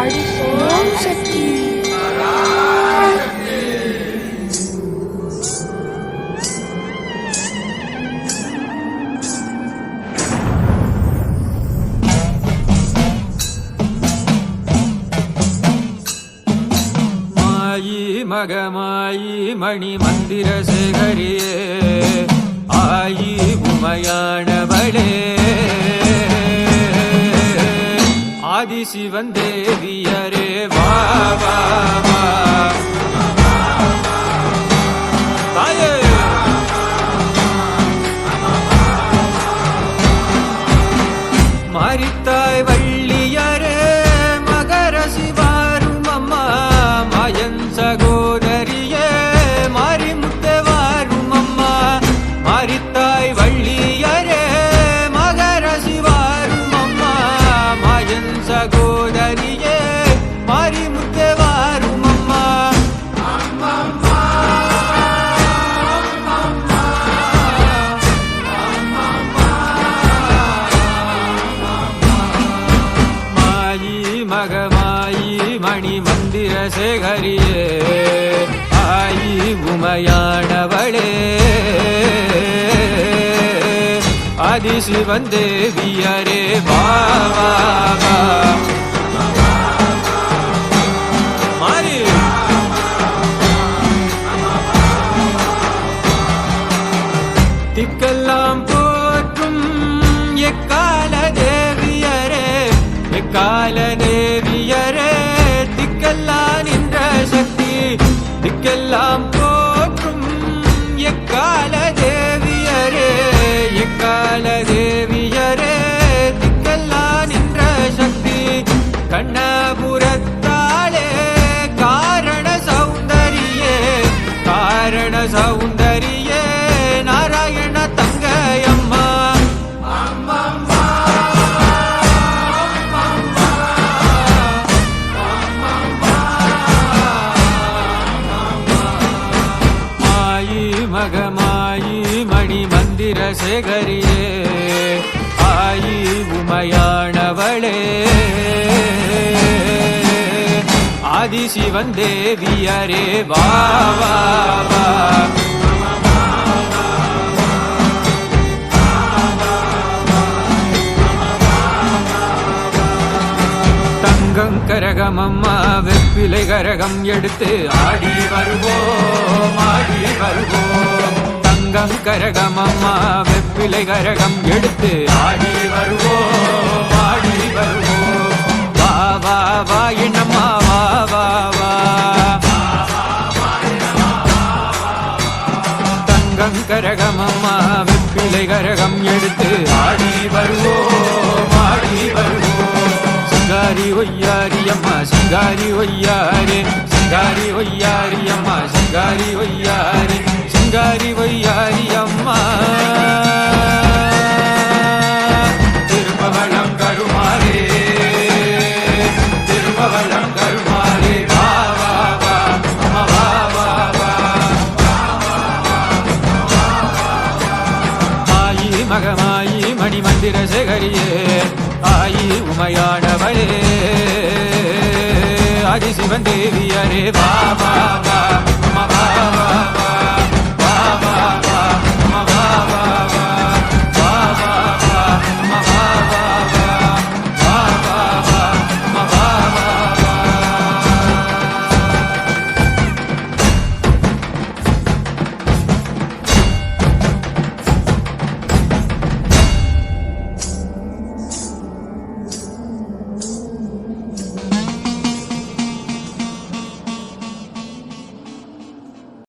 ஓம் சக்தி. மகமாயி மணி மந்திர சேகரியே ஆயி உமையானவளே ஆதிசிவன் தேவியரே வா வா வா தாயே மாரித்தாய் வள்ளியரே மகர சிவாரும் அம்மா மாயன் சகோதரியே மாரிமுத்தே வாரும் அம்மா மாரித்தாய் வள்ளியரே மகர சிவாரும் அம்மா மாயன் சகோதரியே மாரிமுத்தே வாரும் அம்மா மாயி மகமாயி மணி மந்திர சேகரியே ஆயி உமையானவளே ஆதிசிவன் தேவியரே வா வா வா மாறி திக்கெல்லாம் போற்றும் எக்கால தேவியரே எக்கால தேவியரே திக்கெல்லாம் நின்ற சக்தி திக்கெல்லாம் போற்றும் எக்கால தேவியரே எக்கால தேவியரே திக்கெல்லாம் நின்ற சக்தி கண்ணபுரத்தாளே காரண சௌந்தரியே காரண சௌந்தரியே நாராயண தங்கையம்மா மாயி மகமாயி மணி மந்திர சேகரியே ஆயி உமையானவளே ஆதிசிவன் தேவியரே வா வா வா தங்கம் கரகம் அம்மா வெப்பிலை கரகம் எடுத்து ஆடி வருவோம் ஆடி வருவோம் தங்கம் கரகம் அம்மா வெப்பிலை கரகம் எடுத்து ஆடி வருவோம் ஆடி வருவோம் வா வா வா என்னம்மா வா வா வா தங்கம் கரகம் அம்மா வெப்பிலை கரகம் எடுத்து ஆடி வருவோம் ஆடி வருவோம் சிங்காரி ஒய்யாரி அம்மா சிங்காரி ஒய்யாரே சிங்காரி ஒய்யாரி அம்மா சிங்காரி ஒய்யாரே சிங்காரி ஒய்யாரி அம்மா திருப்பவளம் கருமாரே திருப்பவளம் கருமாரே வா வா வா அம்மா வா வா வா மாயி மகமாயி மணி மந்திர சேகரியே ஆயி உமையானவளே ஆதிசிவன் தேவியரே வா வா வா